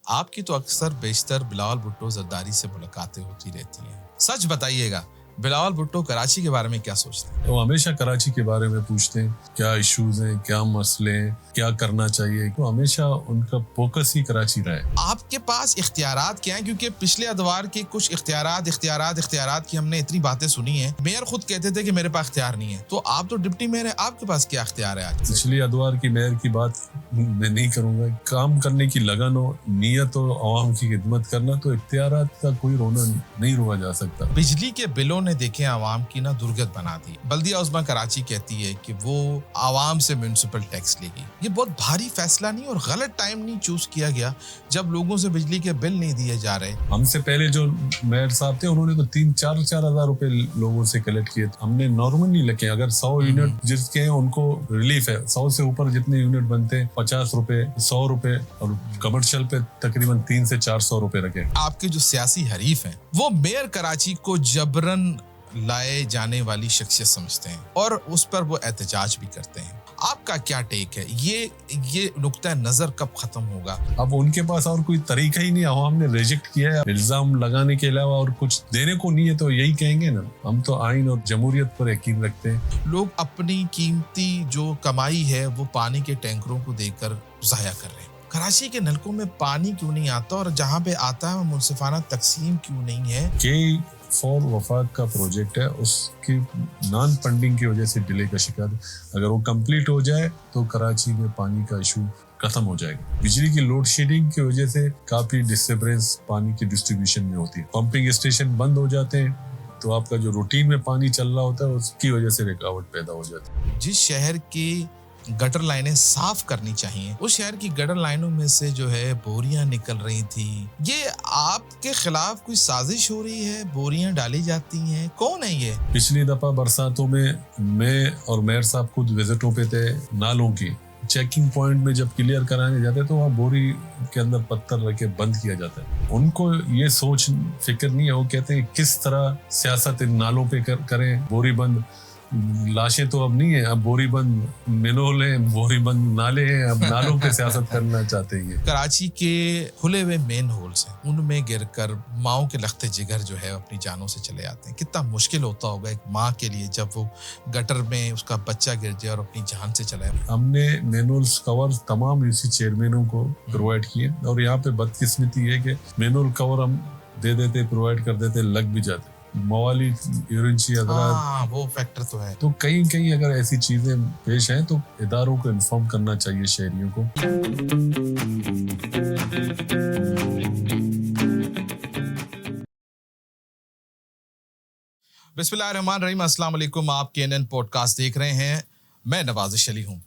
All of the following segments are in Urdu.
آپ کی تو اکثر بیشتر بلاول بھٹو زرداری سے ملاقاتیں ہوتی رہتی ہیں. سچ بتائیے گا بلاول بھٹو کراچی کے بارے میں کیا سوچتے ہیں؟ وہ ہمیشہ کراچی کے بارے میں پوچھتے ہیں کیا ایشوز ہیں, کیا مسئلے ہیں, کیا کرنا چاہیے. وہ ہمیشہ ان کا فوکس ہی کراچی رہا ہے. آپ کے پاس اختیارات کیا ہیں؟ کیونکہ پچھلے ادوار کے کچھ اختیارات کی ہم نے اتنی باتیں سنی ہیں. میئر خود کہتے تھے کہ میرے پاس اختیار نہیں ہے. تو آپ تو ڈپٹی میئر ہیں, آپ کے پاس کیا اختیار ہے آج؟ پچھلی ادوار کی میئر کی بات میں نہیں کروں گا. کام کرنے کی لگن ہو, نیت ہو, عوام کی خدمت کرنا, تو اختیارات کا کوئی رونا نہیں روکا جا سکتا. بجلی کے بلوں نے دیکھیں عوام کی نا درگت بنا دی. بلدیہ عظمیٰ کراچی کہتی ہے کہ وہ عوام سے میونسپل ٹیکس لے گی. یہ بہت بھاری فیصلہ نہیں اور غلط ٹائم نہیں چوز کیا گیا جب لوگوں سے بجلی کے بل نہیں دیے جا رہے؟ ہم سے پہلے جو میئر صاحب تھے انہوں نے تو 3-4 ہزار روپے لوگوں سے کلیکٹ کیے. ہم نے نارملی لکھے اگر 100 یونٹ جس کے ہیں ان کو ریلیف ہے. 100 سے اوپر جتنے یونٹ بنتے ہیں 50 روپے, 100 روپے, اور کمرشل پہ تقریباً 300 سے 400 روپے رکھے. آپ کے جو سیاسی حریف ہیں وہ میئر کراچی کو جبرن لائے جانے والی شخصیت سمجھتے ہیں اور اس پر وہ احتجاج بھی کرتے ہیں. آپ کا کیا ٹیک ہے؟ یہ نقطہ نظر کب ختم ہوگا؟ اب ان کے پاس اور کوئی طریقہ ہی نہیں. عوام نے ریجیکٹ کیا ہے. الزام لگانے کے علاوہ اور کچھ دینے کو نہیں ہے تو یہی کہیں گے نا. ہم تو آئین اور جمہوریت پر یقین رکھتے ہیں. لوگ اپنی قیمتی جو کمائی ہے وہ پانی کے ٹینکروں کو دے کر ضائع کر رہے ہیں. کراچی کے نلکوں میں پانی کیوں نہیں آتا اور جہاں پہ آتا ہے منصفانہ تقسیم کیوں نہیں ہے؟ فور وفاق کا پروجیکٹ ہے, اس کی نان فنڈنگ کی وجہ سے ڈیلے کا شکار ہے. اگر وہ کمپلیٹ ہو جائے تو کراچی میں پانی کا ایشو ختم ہو جائے گا. بجلی کی لوڈ شیڈنگ کی وجہ سے کافی ڈسٹربنس پانی کی ڈسٹریبیوشن میں ہوتی ہے. پمپنگ اسٹیشن بند ہو جاتے ہیں تو آپ کا جو روٹین میں پانی چل رہا ہوتا ہے اس کی وجہ سے رکاوٹ پیدا ہو جاتی ہے. جس شہر کی گٹر لائنیں صاف کرنی چاہیے اس شہر کی گٹر لائنوں میں سے جو ہے بوریاں نکل رہی تھی. یہ آپ کے خلاف کوئی سازش ہو رہی ہے؟ بوریاں ڈالی جاتی ہیں, کون ہے یہ؟ پچھلی دفعہ برساتوں میں اور میئر صاحب خود وزٹوں پہ تھے. نالوں کی چیکنگ پوائنٹ میں جب کلیئر کرانے جاتے تو وہاں بوری کے اندر پتھر رکھ کے بند کیا جاتا ہے. ان کو یہ سوچ فکر نہیں ہے. وہ کہتے ہیں کس طرح سیاست ان نالوں پہ کریں. بوری بند لاشیں تو اب نہیں ہے, اب بوری بند مینول ہیں, بوری بند نالے ہیں, اب نالوں پہ سیاست کرنا چاہتے ہیں. کراچی کے کھلے ہوئے مین ہولز ہیں, ان میں گر کر ماؤں کے لختے جگر جو ہے اپنی جانوں سے چلے آتے ہیں. کتنا مشکل ہوتا ہوگا ایک ماں کے لیے جب وہ گٹر میں اس کا بچہ گر جائے اور اپنی جان سے چلے. ہم نے مینولز کور تمام اسی چیئرمینوں کو پرووائڈ کیے اور یہاں پہ بدقسمتی ہے کہ مینول کور ہم دے دیتے, پرووائڈ کر دیتے, لگ بھی جاتے. موالی ایورنچی حضرات وہ فیکٹر تو ہے. تو کہیں اگر ایسی چیزیں پیش ہیں تو اداروں کو انفارم کرنا چاہیے شہریوں کو. بسم اللہ الرحمن الرحیم. السلام علیکم. آپ KNN پوڈ کاسٹ دیکھ رہے ہیں. میں نوازش علی ہوں.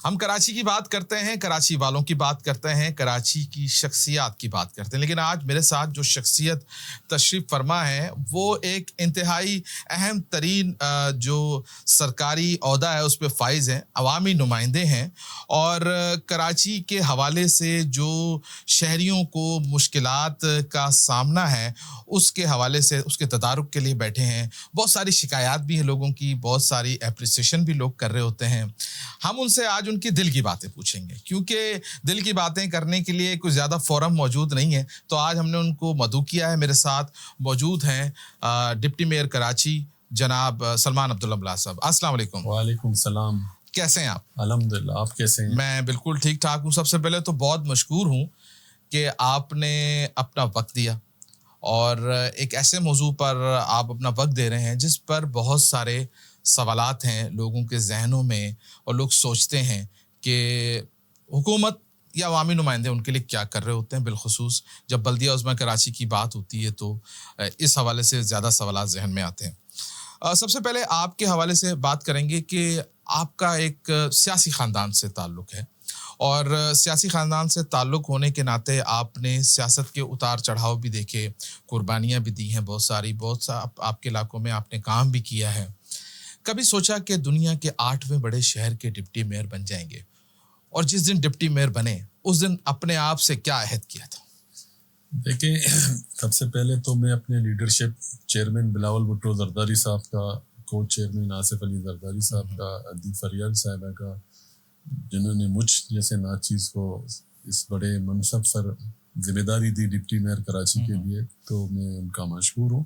ہم کراچی کی بات کرتے ہیں, کراچی والوں کی بات کرتے ہیں, کراچی کی شخصیات کی بات کرتے ہیں. لیکن آج میرے ساتھ جو شخصیت تشریف فرما ہے وہ ایک انتہائی اہم ترین جو سرکاری عہدہ ہے اس پہ فائز ہیں, عوامی نمائندے ہیں اور کراچی کے حوالے سے جو شہریوں کو مشکلات کا سامنا ہے اس کے حوالے سے اس کے تدارک کے لیے بیٹھے ہیں. بہت ساری شکایات بھی ہیں لوگوں کی, بہت ساری اپریسیشن بھی لوگ کر رہے ہوتے ہیں. ہم ان سے آج ان کی دل کی باتیں پوچھیں گے کیونکہ دل کی باتیں کرنے کے لیے کوئی زیادہ فورم موجود نہیں ہے. تو آج ہم نے ان کو مدعو کیا ہے. میرے ساتھ موجود ہیں ڈپٹی میئر کراچی جناب سلمان عبداللہ بلاہ صاحب. السلام علیکم. وعلیکم السلام. کیسے ہیں آپ؟ الحمدللہ, آپ کیسے ہیں؟ میں بالکل ٹھیک ٹھاک ہوں. سب سے پہلے تو بہت مشکور ہوں کہ آپ نے اپنا وقت دیا اور ایک ایسے موضوع پر آپ اپنا وقت دے رہے ہیں جس پر بہت سارے سوالات ہیں لوگوں کے ذہنوں میں اور لوگ سوچتے ہیں کہ حکومت یا عوامی نمائندے ان کے لیے کیا کر رہے ہوتے ہیں. بالخصوص جب بلدیہ عظمیٰ کراچی کی بات ہوتی ہے تو اس حوالے سے زیادہ سوالات ذہن میں آتے ہیں. سب سے پہلے آپ کے حوالے سے بات کریں گے کہ آپ کا ایک سیاسی خاندان سے تعلق ہے اور سیاسی خاندان سے تعلق ہونے کے ناطے آپ نے سیاست کے اتار چڑھاؤ بھی دیکھے, قربانیاں بھی دی ہیں بہت سا آپ کے علاقوں میں آپ نے کام بھی کیا ہے. کبھی سوچا کہ دنیا کے 8ویں بڑے شہر کے ڈپٹی میئر بن جائیں گے اور جس دن ڈپٹی میئر بنے اس دن اپنے آپ سے کیا عہد کیا تھا؟ دیکھیں, سب سے پہلے تو میں اپنے لیڈرشپ چیئرمین بلاول بھٹو زرداری صاحب کا, کو چیئرمین آصف علی زرداری صاحب کا, ادی فریال صاحبہ کا, جنہوں نے مجھ جیسے ناچیز کو اس بڑے منصب پر ذمہ داری دی ڈپٹی میئر کراچی کے لیے تو میں ان کا مشکور ہوں.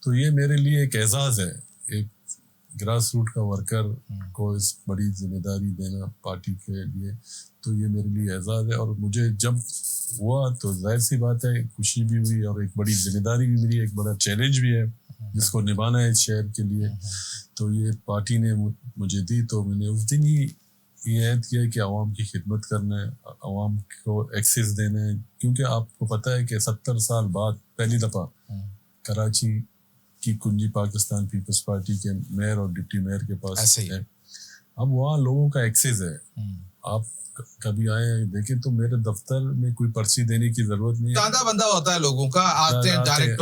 تو یہ میرے لیے ایک اعزاز ہے, ایک گراس روٹ کا ورکر کو اس بڑی ذمہ داری دینا پارٹی کے لیے, تو یہ میرے لیے اعزاز ہے. اور مجھے جب ہوا تو ظاہر سی بات ہے خوشی بھی ہوئی اور ایک بڑی ذمہ داری بھی ملی, ایک بڑا چیلنج بھی ہے جس کو نبھانا ہے اس شہر کے لیے. تو یہ پارٹی نے مجھے دی تو میں نے اس دن ہی یہ عہد کیا کہ عوام کی خدمت کرنا ہے, عوام کو ایکسیس دینا ہے, کیونکہ آپ کو پتہ ہے کہ 70 سال بعد پہلی دفعہ کراچی کی کنجی پاکستان پیپلز پارٹی کے میئر اور ڈپٹی میئر کے پاس ہے. اب وہاں لوگوں کا ایکسیس ہے. آپ کبھی آئے دیکھیں تو میرے دفتر میں کوئی پرچی دینے کی ضرورت نہیں ہے, آدھا بندہ ہوتا ہے لوگوں کا, آتے ہیں ڈائریکٹ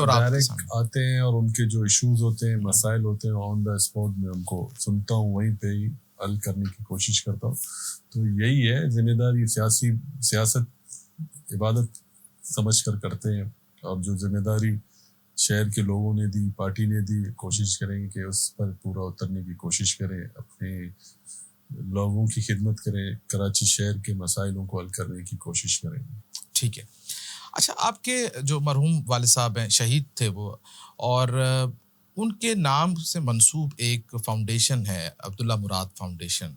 آتے ہیں اور ان کے جو ایشوز ہوتے ہیں, مسائل ہوتے ہیں, آن دا اسپاٹ میں ان کو سنتا ہوں, وہیں پہ ہی حل کرنے کی کوشش کرتا ہوں. تو یہی ہے ذمہ داری, سیاست عبادت سمجھ کر کرتے ہیں, اور جو ذمہ داری شہر کے لوگوں نے دی, پارٹی نے دی, کوشش کریں گے کہ اس پر پورا اترنے کی کوشش کریں, اپنے لوگوں کی خدمت کریں, کراچی شہر کے مسائلوں کو حل کرنے کی کوشش کریں. ٹھیک ہے. اچھا, آپ کے جو مرحوم والد صاحب ہیں, شہید تھے وہ, اور ان کے نام سے منسوب ایک فاؤنڈیشن ہے عبداللہ مراد فاؤنڈیشن,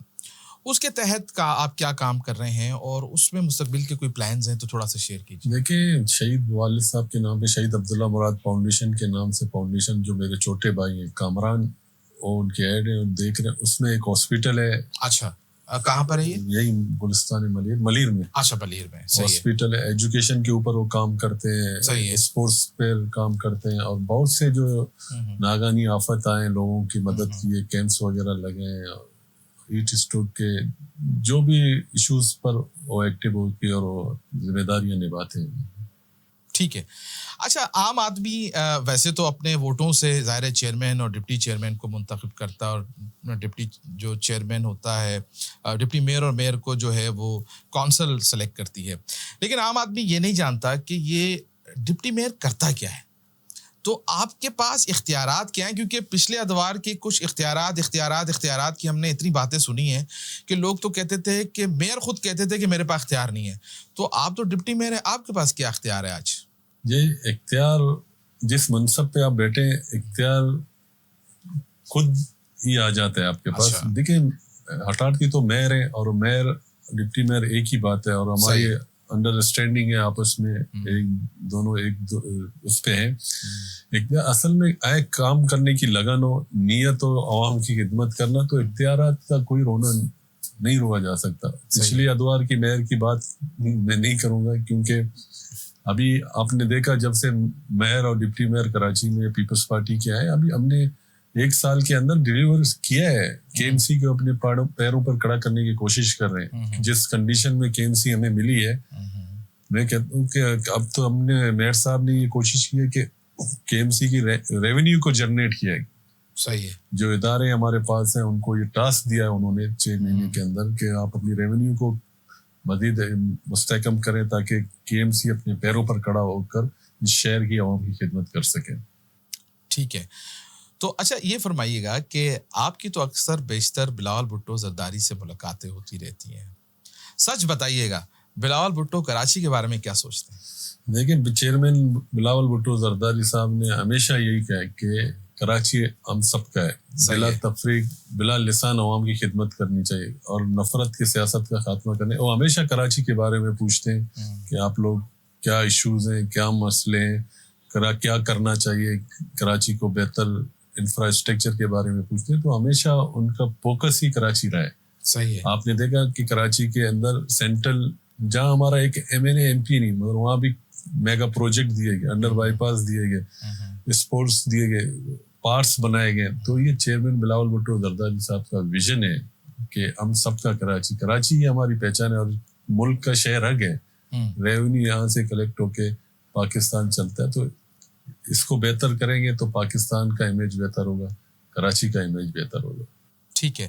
اس کے تحت آپ کیا کام کر رہے ہیں اور اس میں مستقبل کے کوئی پلانز ہیں تو تھوڑا سا شیئر کیجیے. دیکھیں, شہید والد صاحب کے نام پہ شہید عبداللہ مراد فاؤنڈیشن کے نام سے فاؤنڈیشن, جو میرے چھوٹے بھائی ہیں کامران, وہ ان کے ایڈ ہیں, دیکھ رہے ہیں. اس میں ایک ہاسپٹل ہے. اچھا, کہاں پر ہے یہ؟ یہی گلستان ملیر میں. اچھا, ملیر میں. ہاسپٹل ہے, ایجوکیشن کے اوپر وہ کام کرتے ہیں, اسپورٹس پہ کام کرتے ہیں, اور بہت سے جو ناگانی آفت آئے لوگوں کی مدد کی, کیمپس وغیرہ لگے ہیں, ہیٹ اسٹروک کے جو بھی ایشوز پر وہ ایکٹیو ہو کے اور وہ ذمہ داریاں نبھاتے ہیں. ٹھیک ہے. اچھا, عام آدمی ویسے تو اپنے ووٹوں سے ظاہر چیئرمین اور ڈپٹی چیئرمین کو منتخب کرتا ہے, اور ڈپٹی جو چیئرمین ہوتا ہے, ڈپٹی میئر اور میئر کو جو ہے وہ کونسل سلیکٹ کرتی ہے. لیکن عام آدمی یہ نہیں جانتا کہ یہ ڈپٹی میئر کرتا کیا ہے. تو آپ کے پاس اختیارات کیا ہیں, کیونکہ پچھلے ادوار کے کچھ اختیارات کی ہم نے اتنی باتیں سنی ہیں کہ لوگ تو کہتے تھے کہ میئر خود کہتے تھے کہ میرے پاس اختیار نہیں ہے. تو آپ تو ڈپٹی میئر ہیں, آپ کے پاس کیا اختیار ہے آج؟ یہ اختیار, جس منصب پہ آپ بیٹھے ہیں, اختیار خود ہی آ جاتا ہے آپ کے پاس. دیکھیں, ہٹاٹ تو میئر ہے اور میئر ڈپٹی میئر ایک ہی بات ہے, اور ہماری انڈرسٹینڈنگ ہے آپس میں, دونوں ایک اس پہ ہیں. اصل میں ایک کام کرنے کی لگن ہو, نیت ہو, عوام کی خدمت کرنا, تو اختیارات کا کوئی رونا نہیں روکا جا سکتا. پچھلی ادوار کی میئر کی بات میں نہیں کروں گا, کیونکہ ابھی آپ نے دیکھا جب سے میئر اور ڈپٹی میئر کراچی میں پیپلز پارٹی کے آئے, ابھی ہم نے 1 سال کے اندر ڈیلیور کیا ہے. کے ایم سی کو اپنے پیروں پر کھڑا کرنے کی کوشش کر رہے ہیں. جس کنڈیشن میں کے ایم سی ہمیں ملی ہے, میں کہتا ہوں کہ اب تو ہم نے, میئر صاحب نے یہ کوشش کی ہے کہ کے ایم سی کی ریونیو کو جنریٹ کیا ہے. صحیح ہے. جو ادارے ہمارے پاس ہیں ان کو یہ ٹاسک دیا ہے انہوں نے 6 مہینے کے اندر کہ آپ اپنی ریونیو کو مزید مستحکم کریں تاکہ کے ایم سی اپنے پیروں پر کھڑا ہو کر اس شہر کی عوام کی خدمت کر سکیں. ٹھیک ہے. تو اچھا, یہ فرمائیے گا کہ آپ کی تو اکثر بیشتر بلاول بھٹو زرداری سے ملاقاتیں ہوتی رہتی ہیں, سچ بتائیے گا بلاول بھٹو کراچی کے بارے میں کیا سوچتے ہیں؟ دیکھیں, چیئرمین بلاول بھٹو زرداری صاحب نے ہمیشہ یہی کہا کہ کراچی ہم سب کا ہے, بلا تفریق بلا لسان عوام کی خدمت کرنی چاہیے اور نفرت کی سیاست کا خاتمہ کرنے. وہ ہمیشہ کراچی کے بارے میں پوچھتے ہیں کہ آپ لوگ کیا ایشوز ہیں, کیا مسئلے ہیں, کیا کرنا چاہیے, کراچی کو بہتر انفراسٹرکچر کے بارے میں پوچھتے ہیں. تو ہمیشہ ان کا فوکس ہی کراچی رہا ہے. صحیح ہے. آپ نے دیکھا کہ کراچی کے اندر سینٹرل, جہاں ہمارا ایک M N A M P نہیں, مگر وہاں بھی میگا پروجیکٹ دیے گئے, انڈر بائی پاس دیے گئے, اسپورٹس دیے گئے, پارکس بنائے گئے. تو یہ چیئرمین بلاول بھٹو زرداری صاحب کا ویژن ہے کہ ہم سب کا کراچی ہی ہماری پہچان ہے اور ملک کا شہر حق ہے. ریونیو یہاں سے کلیکٹ ہو کے پاکستان چلتا ہے, تو اس کو بہتر کریں گے تو پاکستان کا امیج بہتر ہوگا, کراچی کا امیج بہتر ہوگا. ٹھیک ہے.